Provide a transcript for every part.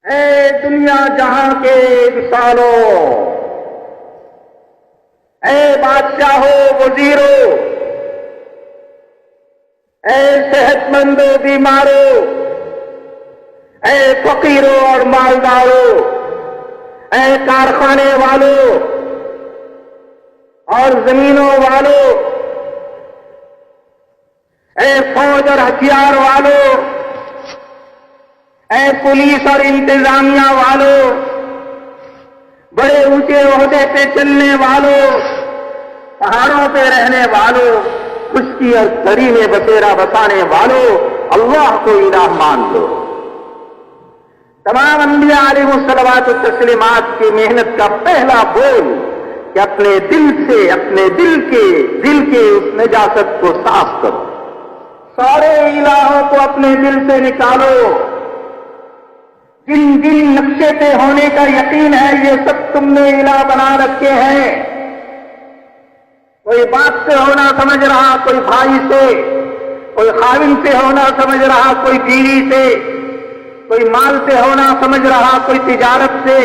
اے دنیا جہاں کے انسانوں، اے بادشاہوں وزیروں، اے صحت مندوں بیماروں، اے فقیروں اور مالداروں، اے کارخانے والوں اور زمینوں والوں، اے فوج اور ہتھیار والوں، اے پولیس اور انتظامیہ والوں، بڑے اونچے عہدے پہ چلنے والوں، پہاڑوں پہ رہنے والوں، خشکی اور دری میں بسیرا بسانے والوں، اللہ کو الہ مان لو۔ تمام انبیاء علیہ الصلوات والتسلیمات کی محنت کا پہلا بول کہ اپنے دل سے، اپنے دل کے اس نجاست کو صاف کرو، سارے الہوں کو اپنے دل سے نکالو، جن جن نقشے پہ ہونے کا یقین ہے یہ سب تم نے الہ بنا رکھے ہیں۔ کوئی باپ سے ہونا سمجھ رہا کوئی بھائی سے، کوئی خاوند سے ہونا سمجھ رہا کوئی بیوی سے، کوئی مال سے ہونا سمجھ رہا کوئی تجارت سے،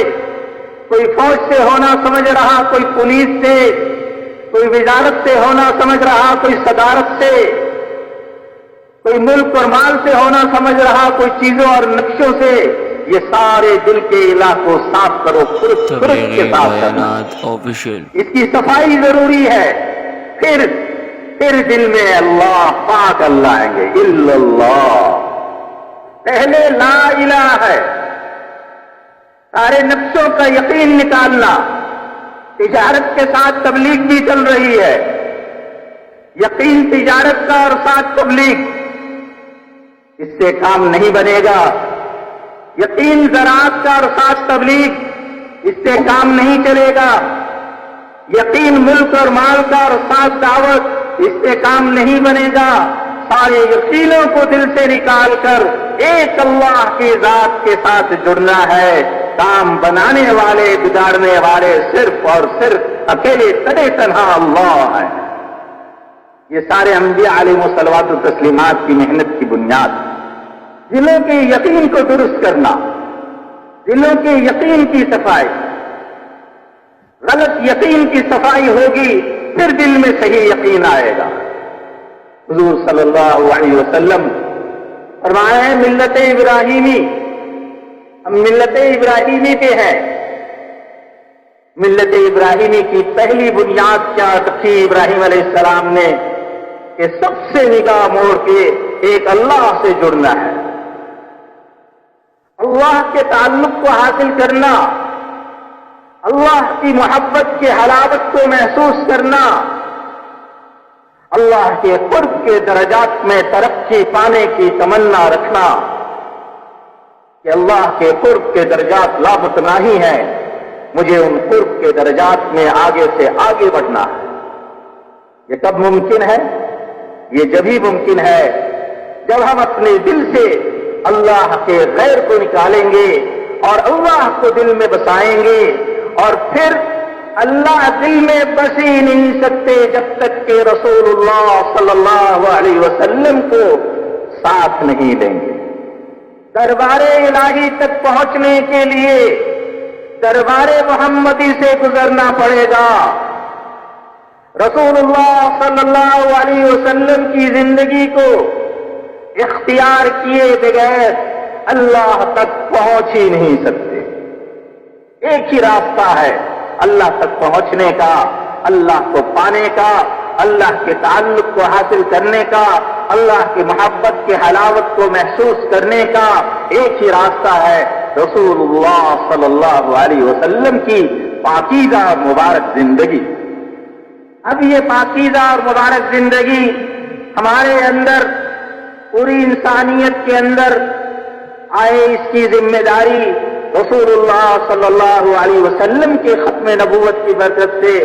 کوئی فوج سے ہونا سمجھ رہا کوئی پولیس سے، کوئی وزارت سے ہونا سمجھ رہا کوئی صدارت سے، کوئی ملک اور مال سے ہونا سمجھ رہا کوئی چیزوں اور نقشوں سے۔ یہ سارے دل کے الہ کو صاف کرو، فرق کے ساتھ کرنا، اس کی صفائی ضروری ہے۔ پھر دل میں اللہ پاک اللہ آئیں گے، الا اللہ۔ پہلے لا الہ ہے، سارے نقشوں کا یقین نکالنا۔ تجارت کے ساتھ تبلیغ بھی چل رہی ہے، یقین تجارت کا اور ساتھ تبلیغ، اس سے کام نہیں بنے گا۔ یقین زراعت کا اور ساتھ تبلیغ، اس سے کام نہیں چلے گا۔ یقین ملک اور مال کا اور ساتھ دعوت، اس سے کام نہیں بنے گا۔ سارے یقینوں کو دل سے نکال کر ایک اللہ کی ذات کے ساتھ جڑنا ہے۔ کام بنانے والے، بگاڑنے والے صرف اور صرف اکیلے تنے تنہا اللہ ہیں۔ یہ سارے انبیاء علیہ الصلوات والتسلیمات کی محنت کی بنیاد، دلوں کے یقین کو درست کرنا، دلوں کے یقین کی صفائی۔ غلط یقین کی صفائی ہوگی پھر دل میں صحیح یقین آئے گا۔ حضور صلی اللہ علیہ وسلم فرمایا ہے ملت ابراہیمی، ہم ملت ابراہیمی پہ ہیں۔ ملت ابراہیمی کی پہلی بنیاد کیا رکھی ابراہیم علیہ السلام نے کہ سب سے نگاہ موڑ کے ایک اللہ سے جڑنا ہے، اللہ کے تعلق کو حاصل کرنا، اللہ کی محبت کی حلاوت کو محسوس کرنا، اللہ کے قرب کے درجات میں ترقی پانے کی تمنا رکھنا کہ اللہ کے قرب کے درجات لامتناہی ہیں، مجھے ان قرب کے درجات میں آگے سے آگے بڑھنا ہے۔ یہ کب ممکن ہے؟ یہ جبھی ممکن ہے جب ہم اپنے دل سے اللہ کے غیر کو نکالیں گے اور اللہ کو دل میں بسائیں گے، اور پھر اللہ دل میں بس ہی نہیں سکتے جب تک کہ رسول اللہ صلی اللہ علیہ وسلم کو ساتھ نہیں لیں گے۔ دربار الہی تک پہنچنے کے لیے دربار محمدی سے گزرنا پڑے گا۔ رسول اللہ صلی اللہ علیہ وسلم کی زندگی کو اختیار کیے بغیر اللہ تک پہنچ ہی نہیں سکتے۔ ایک ہی راستہ ہے اللہ تک پہنچنے کا، اللہ کو پانے کا، اللہ کے تعلق کو حاصل کرنے کا، اللہ کی محبت کی حلاوت کو محسوس کرنے کا۔ ایک ہی راستہ ہے رسول اللہ صلی اللہ علیہ وسلم کی پاکیزہ اور مبارک زندگی۔ اب یہ پاکیزہ اور مبارک زندگی ہمارے اندر، پوری انسانیت کے اندر آئے، اس کی ذمہ داری رسول اللہ صلی اللہ علیہ وسلم کے ختم نبوت کی برکت سے،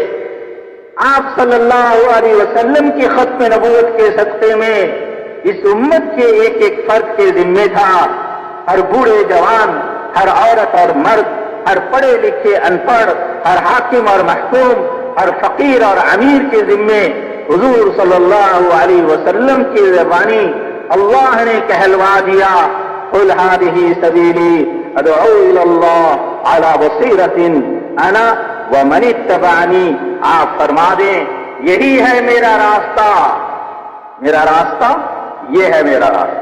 آپ صلی اللہ علیہ وسلم کی ختم نبوت کے صدقے میں اس امت کے ایک ایک فرد کے ذمہ تھا۔ ہر بوڑھے جوان، ہر عورت اور مرد، ہر پڑھے لکھے ان پڑھ، ہر حاکم اور محکوم، ہر فقیر اور امیر کے ذمے حضور صلی اللہ علیہ وسلم کی زبانی اللہ نے کہلوا دیا، قل هذه سبیلی ادعو الی اللہ علی بصیرۃ انا ومن اتبعنی. آپ فرما دیں یہی ہے میرا راستہ. میرا راستہ یہ ہے میرا راستہ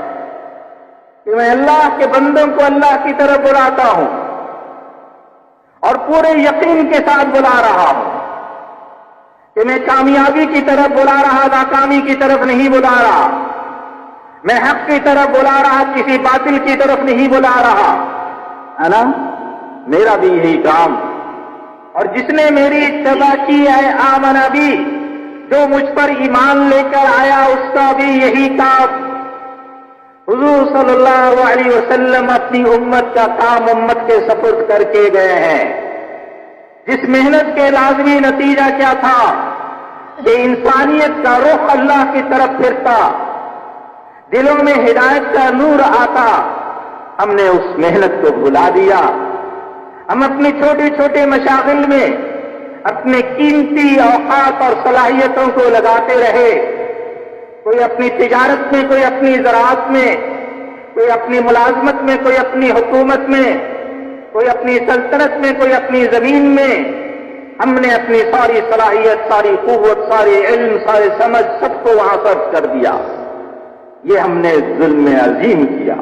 کہ میں اللہ کے بندوں کو اللہ کی طرف بلاتا ہوں اور پورے یقین کے ساتھ بلا رہا ہوں کہ میں کامیابی کی طرف بلا رہا، ناکامی کی طرف نہیں بلا رہا. میں حق کی طرف بلا رہا، کسی باطل کی طرف نہیں بلا رہا. ہے نا؟ میرا بھی یہی کام. اور جس نے میری اتباع کی ہے آمنا بھی، جو مجھ پر ایمان لے کر آیا اس کا بھی یہی کام. حضور صلی اللہ علیہ وسلم اپنی امت کا کام امت کے سپرد کر کے گئے ہیں، جس محنت کے لازمی نتیجہ کیا تھا کہ انسانیت کا رخ اللہ کی طرف پھرتا، دلوں میں ہدایت کا نور آتا. ہم نے اس محنت کو بھلا دیا. ہم اپنے چھوٹے چھوٹے مشاغل میں اپنے قیمتی اوقات اور صلاحیتوں کو لگاتے رہے. کوئی اپنی تجارت میں، کوئی اپنی زراعت میں، کوئی اپنی ملازمت میں، کوئی اپنی حکومت میں، کوئی اپنی سلطنت میں، کوئی اپنی زمین میں. ہم نے اپنی ساری صلاحیت، ساری قوت، سارے علم، سارے سمجھ سب کو وہاں صرف کر دیا. یہ ہم نے ظلم عظیم کیا.